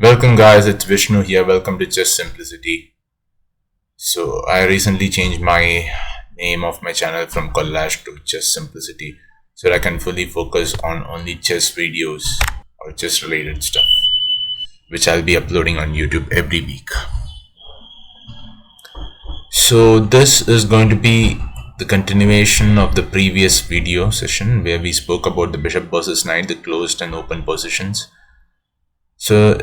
Welcome guys, it's Vishnu here. Welcome to Chess Simplicity. So I recently changed my name of my channel from Collage to Chess Simplicity so that I can fully focus on only chess videos or chess related stuff, which I'll be uploading on YouTube every week. So this is going to be the continuation of the previous video session where we spoke about the bishop versus knight, the closed and open positions. So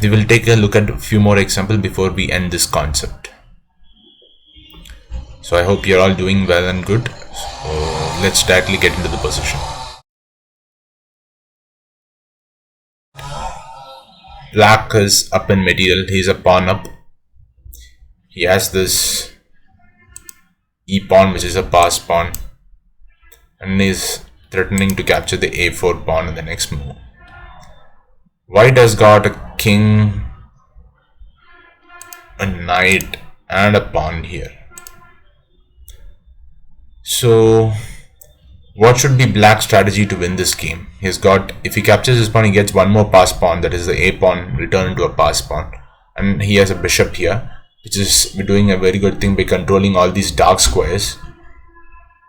we will take a look at a few more examples before we end this concept. So I hope you're all doing well and good. So let's directly get into the position. Black is up in material. He's a pawn up. He has this e pawn, which is a pass pawn, and is threatening to capture the a4 pawn in the next move. White has got a king, a knight, and a pawn here. So what should be Black's strategy to win this game? He's got, if he captures his pawn, he gets one more pass pawn, that is the a pawn, return into a pass pawn. And he has a bishop here, which is doing a very good thing by controlling all these dark squares.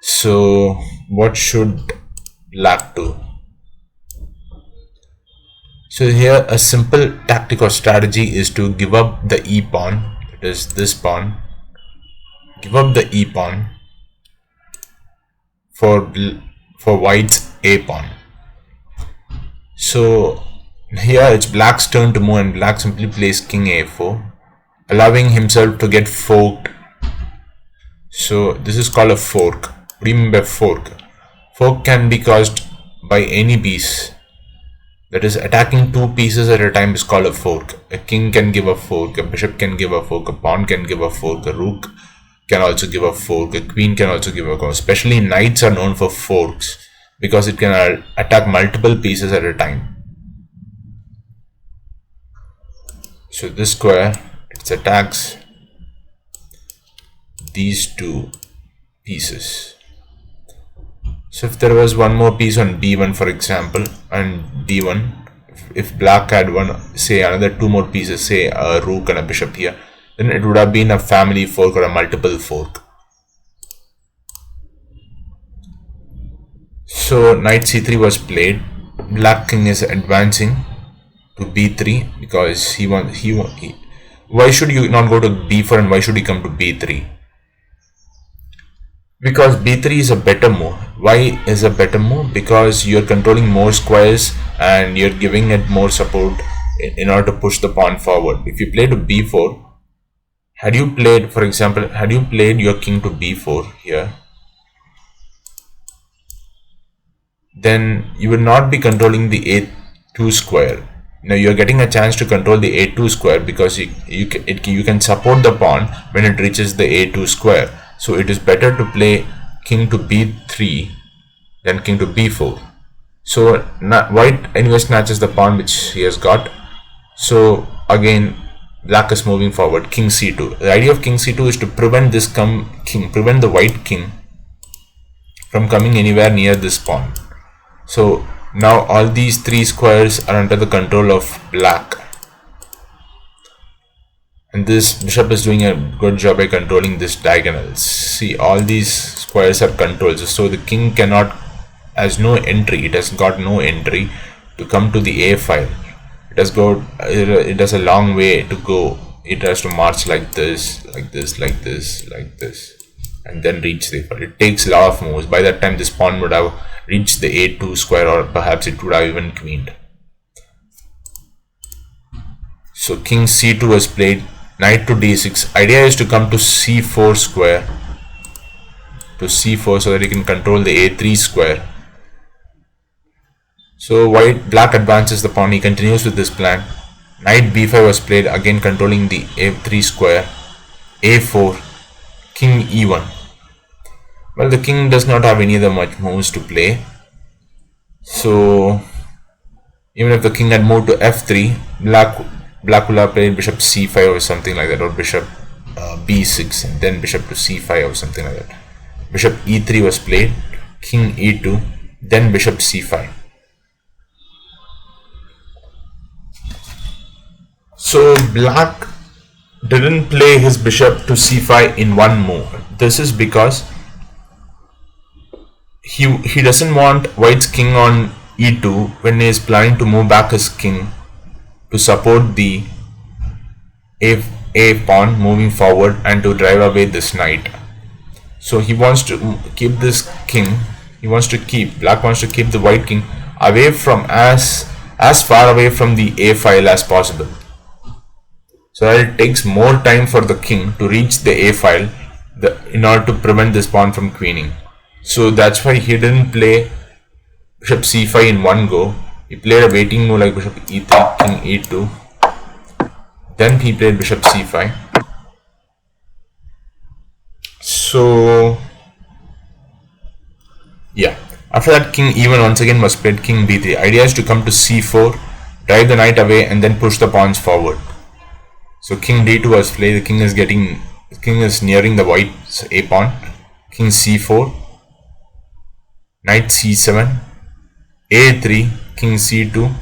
So what should Black do? So here a simple tactic or strategy is to give up the e pawn, that is this pawn, give up the e pawn for white's a pawn. So here it's Black's turn to move, and Black simply plays king a4, allowing himself to get forked. So this is called a fork. What do you mean by fork? Fork can be caused by any piece. That is, attacking two pieces at a time is called a fork. A king can give a fork, a bishop can give a fork, a pawn can give a fork, a rook can also give a fork, a queen can also give a fork. Especially knights are known for forks because it can attack multiple pieces at a time. So this square, it attacks these two pieces. So if there was one more piece on b1, for example, and d1, if Black had one, say another two more pieces, say a rook and a bishop here, then it would have been a family fork or a multiple fork. So knight c3 was played. Black king is advancing to b3 because why should you not go to b4 and why should he come to b3? Because b3 is a better move. Why is a better move? Because you're controlling more squares and you're giving it more support in order to push the pawn forward. If you play to b4, had you played, for example, had you played your king to b4 here, then you will not be controlling the a2 square. Now you're getting a chance to control the a2 square because you can support the pawn when it reaches the a2 square. So it is better to play king to b3 than king to b4. So white anyway snatches the pawn which he has got. So again Black is moving forward, king c2. The idea of king c2 is to prevent this prevent the white king from coming anywhere near this pawn. So now all these three squares are under the control of Black. And this bishop is doing a good job by controlling this diagonals. See, all these squares are controlled. So the king has no entry. It has got no entry to come to the a file. It has a long way to go. It has to march like this, like this, like this, like this, and then reach the file. It takes a lot of moves. By that time, this pawn would have reached the a2 square, or perhaps it would have even queened. So king c2 was played. Knight to d6. Idea is to come to c4 square, to c4, so that you can control the a3 square. So Black advances the pawn. He continues with this plan. Knight b5 was played, again controlling the a3 square. a4, king e1. Well, the king does not have any other much moves to play. So even if the king had moved to f3, Black will have played bishop c5 or something like that, or bishop b6 and then bishop to c5 or something like that. Bishop e3 was played, king e2, then bishop c5. So black didn't play his bishop to c5 in one move. This is because he doesn't want white's king on e2 when he is planning to move back his king to support the a pawn moving forward and to drive away this knight. So he wants to keep this king, black wants to keep the white king away from as far away from the a file as possible, so that it takes more time for the king to reach the a file in order to prevent this pawn from queening. So that's why he didn't play bishop c5 in one go. He played a waiting move like bishop e3, king e2, then he played bishop c5. So yeah, after that king e1 once again was played, king b3. Idea is to come to c4, drive the knight away and then push the pawns forward. So king d2 was played, the king is nearing the white's a pawn, king c4, knight c7, a3, king c2.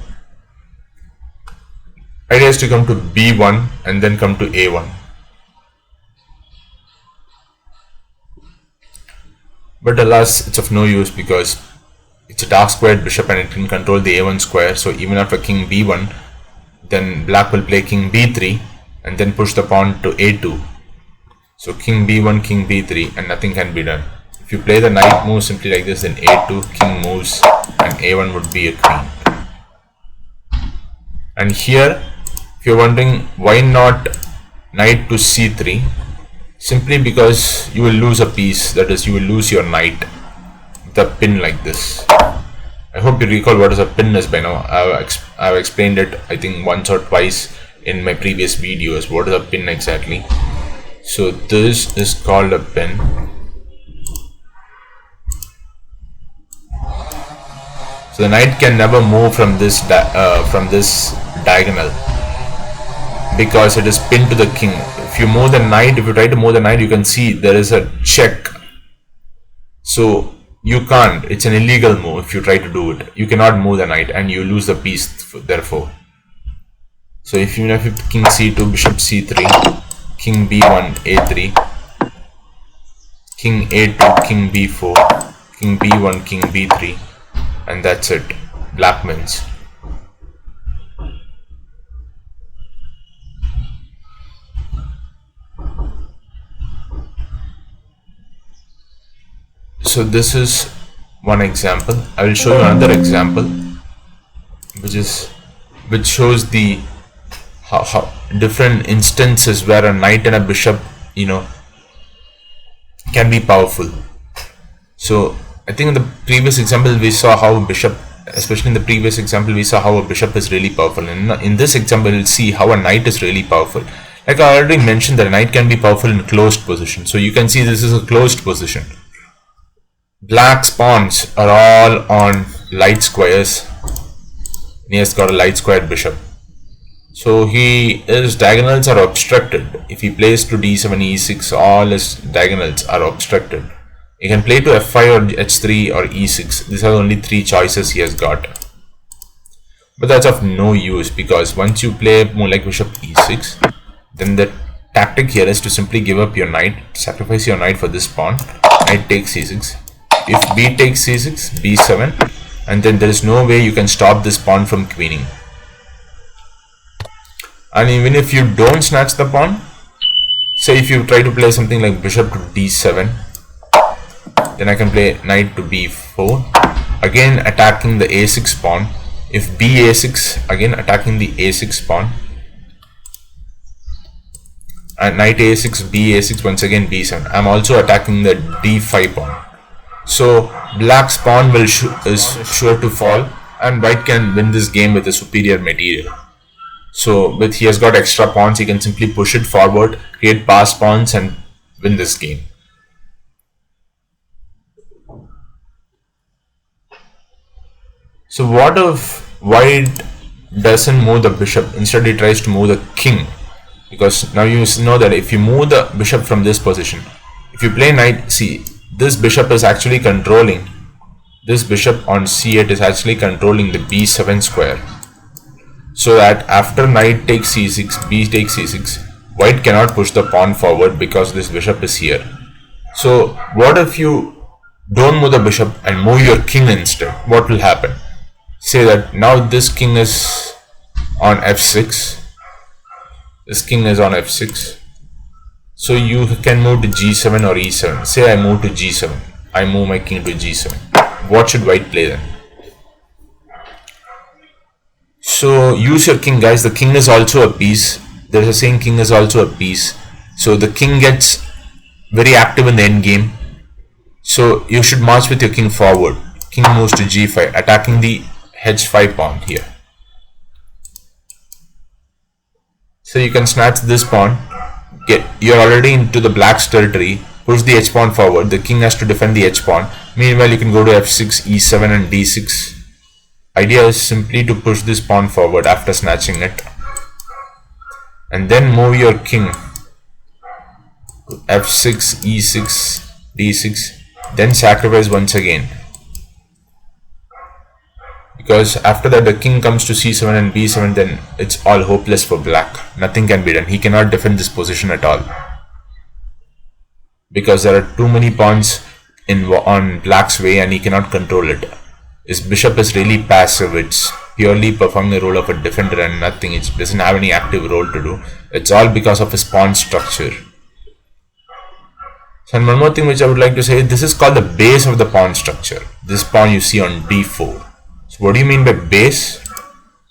Idea is to come to b1 and then come to a1. But alas, it's of no use because it's a dark squared bishop and it can control the a1 square. So even after king b1, then black will play king b3 and then push the pawn to a2. So king b1, king b3, and nothing can be done. If you play the knight move simply like this, then a2, king moves, and a1 would be a queen. And here, if you're wondering why not knight to c3, simply because you will lose a piece, that is, you will lose your knight with a pin like this. I hope you recall what is a pin is by now. I've explained it I think once or twice in my previous videos. What is a pin exactly? So this is called a pin. So the knight can never move from this diagonal because it is pinned to the king. If you move the knight, if you try to move the knight, you can see there is a check. So you can't. It's an illegal move if you try to do it. You cannot move the knight and you lose the piece therefore. So if you have king c2, bishop c3, king b1, a3, king a2, king b4, king b1, king b3, and that's it. Black wins. So this is one example. I will show you another example, which shows the how different instances where a knight and a bishop, can be powerful. So I think in the previous example we saw how a bishop, especially in the previous example, we saw how a bishop is really powerful. And in this example, we'll see how a knight is really powerful. Like I already mentioned, that a knight can be powerful in closed position. So you can see this is a closed position. Black's pawns are all on light squares. He has got a light squared bishop. So his diagonals are obstructed. If he plays to d7, e6, all his diagonals are obstructed. He can play to f5 or h3 or e6. These are the only three choices he has got. But that's of no use because once you play more like bishop e6, then the tactic here is to simply give up your knight, sacrifice your knight for this pawn. Knight takes c6. If b takes c6, b7, and then there is no way you can stop this pawn from queening. And even if you don't snatch the pawn, say if you try to play something like bishop to d7, then I can play knight to b4, again attacking the a6 pawn. If ba6, again attacking the a6 pawn, and knight a6, ba6, once again b7. I'm also attacking the d5 pawn. So black's pawn is sure to fall, and white can win this game with a superior material. So he has got extra pawns, he can simply push it forward, create pass pawns, and win this game. So what if white doesn't move the bishop, instead he tries to move the king? Because now you know that if you move the bishop from this position, if you play knight, see, this bishop is actually controlling, this bishop on c8 is actually controlling the b7 square. so that after knight takes c6, b takes c6, white cannot push the pawn forward because this bishop is here. So what if you don't move the bishop and move your king instead? What will happen? Say that now this king is on f6, this king is on f6, so you can move to g7 or e7. Say I move to g7, I move my king to g7. What should white play then? So use your king, guys. The king is also a piece. There's a saying, king is also a piece. So the king gets very active in the end game. So you should march with your king forward. King moves to g5, attacking the h5 pawn here. So you can snatch this pawn. You're already into the black's territory. Push the h pawn forward. The king has to defend the h pawn. Meanwhile, you can go to f6, e7 and d6. Idea is simply to push this pawn forward after snatching it, and then move your king to f6, e6, d6, then sacrifice once again, because after that the king comes to c7 and b7, then it's all hopeless for black. Nothing can be done. He cannot defend this position at all because there are too many pawns on black's way and he cannot control it. His bishop is really passive. It's purely performing the role of a defender and nothing. It doesn't have any active role to do. It's all because of his pawn structure. So, and one more thing which I would like to say, this is called the base of the pawn structure. This pawn you see on d4. So what do you mean by base?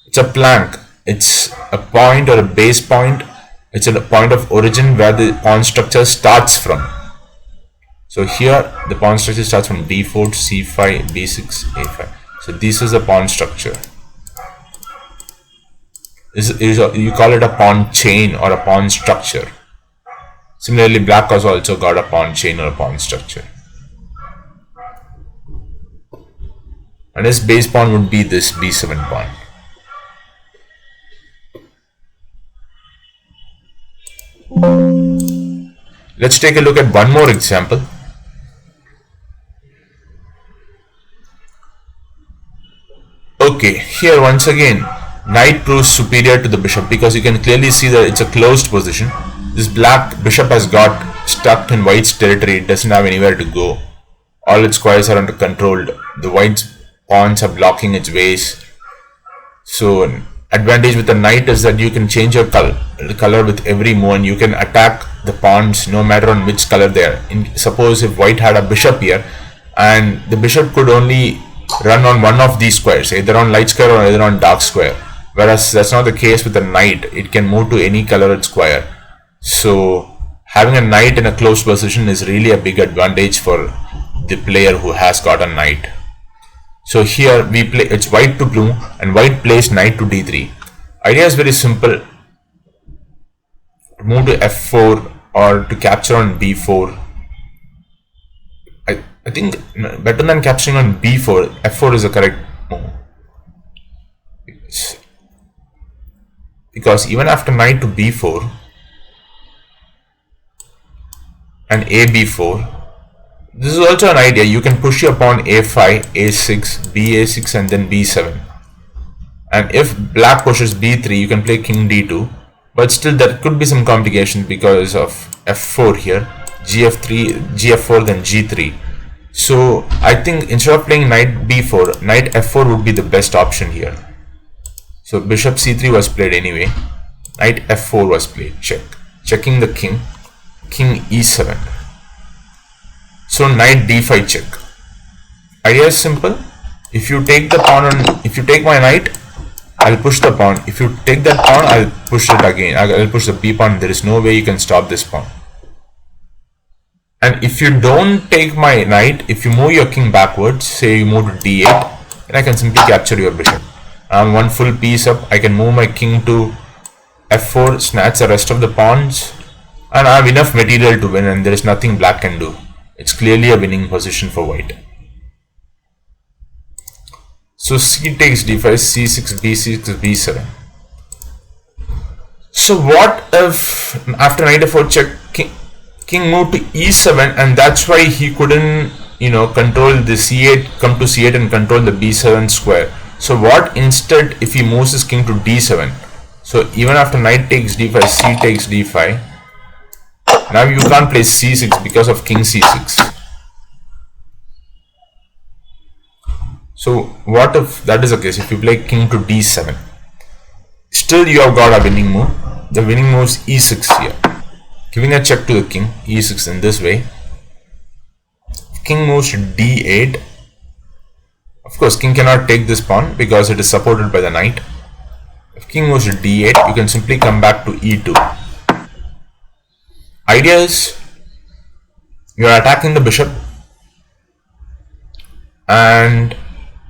It's a plank. It's a point or a base point. It's a point of origin where the pawn structure starts from. So here the pawn structure starts from d4 to c5, b6, a5. So this is the pawn structure. You call it a pawn chain or a pawn structure. Similarly, black has also got a pawn chain or a pawn structure. And his base pawn would be this b7 pawn. Let's take a look at one more example. Okay, here once again, knight proves superior to the bishop because you can clearly see that it's a closed position. This black bishop has got stuck in white's territory. It doesn't have anywhere to go. All its squares are under controlled. The white's pawns are blocking its ways. So advantage with the knight is that you can change your color with every move and you can attack the pawns no matter on which color they are. Suppose if white had a bishop here and the bishop could only run on one of these squares, either on light square or either on dark square, whereas that's not the case with the knight. It can move to any colored square. So having a knight in a closed position is really a big advantage for the player who has got a knight. So here we play, it's white to blue and white plays knight to d3. Idea is very simple. To move to f4 or to capture on b4. I think better than capturing on b4, f4 is the correct move. Because even after knight to b4 and a b4, this is also an idea. You can push your pawn a5, a6, ba6 and then b7. And if black pushes b3, you can play king d2. But still there could be some complications because of f4 here, gf4 then g3. So I think instead of playing knight b4, knight f4 would be the best option here. So bishop c3 was played anyway. Knight f4 was played. Checking the king. King e7. So knight d5 check. Idea is simple. If you take the pawn if you take my knight, I'll push the pawn. If you take that pawn, I'll push it again. I'll push the b pawn. There is no way you can stop this pawn. And if you don't take my knight, if you move your king backwards, say you move to d8, then I can simply capture your bishop. I'm one full piece up. I can move my king to f4, snatch the rest of the pawns, and I have enough material to win, and there is nothing black can do. It's clearly a winning position for white. So c takes d5, c6, b6, b7. So what if after knight f4 check, king moved to e7, and that's why he couldn't, control the c8, come to c8 and control the b7 square. So what instead if he moves his king to d7? So even after knight takes d5, c takes d5. Now you can't play c6 because of king c6. So what if that is the case? If you play king to d7, still you have got a winning move. The winning move is e6 here, giving a check to the king. E6 in this way. King moves to d8. Of course, king cannot take this pawn because it is supported by the knight. If king moves to d8, you can simply come back to e2. Idea is you are attacking the bishop and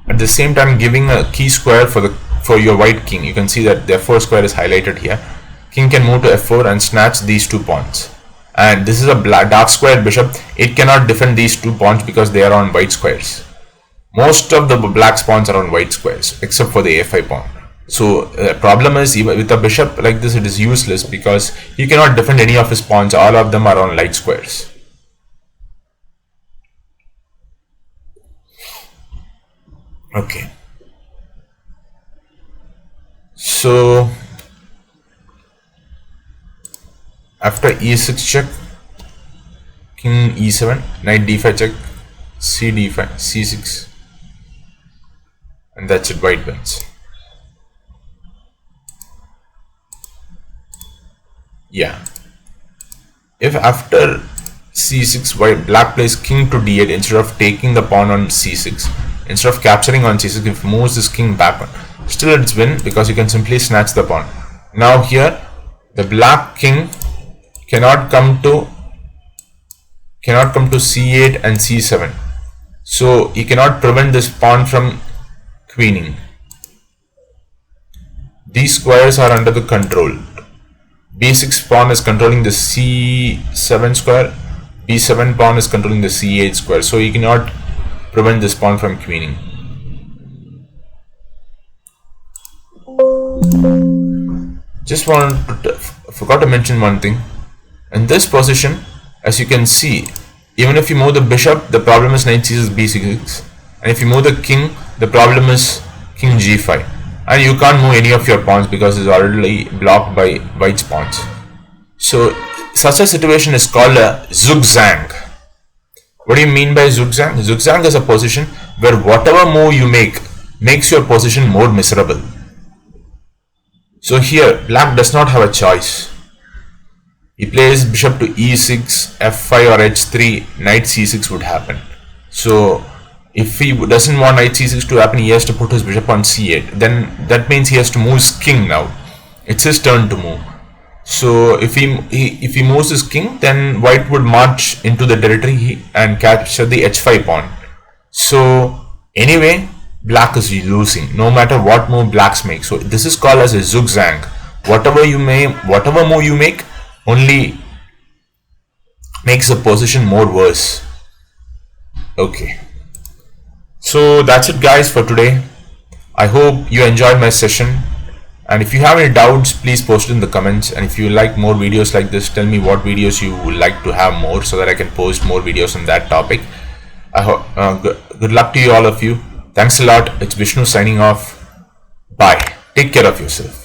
at the same time giving a key square for your white king. You can see that the f4 square is highlighted here. King can move to f4 and snatch these 2 pawns. And this is a dark square bishop. It cannot defend these 2 pawns because they are on white squares. Most of the black pawns are on white squares except for the a5 pawn. So the problem is, even with a bishop like this, it is useless because he cannot defend any of his pawns. All of them are on light squares. Okay. So after e6 check, king e7, knight d5 check, c d5, c6, and that's it, white wins. Yeah. If after c6, black plays king to d8 instead of taking the pawn on c6, instead of capturing on c6, if moves this king back on, still it's win because you can simply snatch the pawn. Now here, the black king cannot come to c8 and c7, so he cannot prevent this pawn from queening. These squares are under the control. b6 pawn is controlling the c7 square, b7 pawn is controlling the c8 square, so he cannot prevent this pawn from queening. Just forgot to mention one thing. In this position, as you can see, even if you move the bishop, the problem is knight c6, b6, and if you move the king, the problem is king g5. And you can't move any of your pawns because it's already blocked by white's pawns. So such a situation is called a zugzwang. What do you mean by zugzwang? Zugzwang is a position where whatever move you make makes your position more miserable. So here black does not have a choice. He plays bishop to e6, f5 or h3, knight c6 would happen. So if he doesn't want knight c6 to happen, he has to put his bishop on c8. Then that means he has to move his king now. It's his turn to move. So if he moves his king, then white would march into the territory and capture the h5 pawn. So anyway, black is losing no matter what move blacks make. So this is called as a zugzwang. Whatever move you make only makes the position more worse. Okay. So that's it guys for today. I hope you enjoyed my session, and if you have any doubts, please post it in the comments, and if you like more videos like this, tell me what videos you would like to have more so that I can post more videos on that topic. I hope good luck to you, all of you. Thanks a lot. It's Vishnu signing off. Bye. Take care of yourself.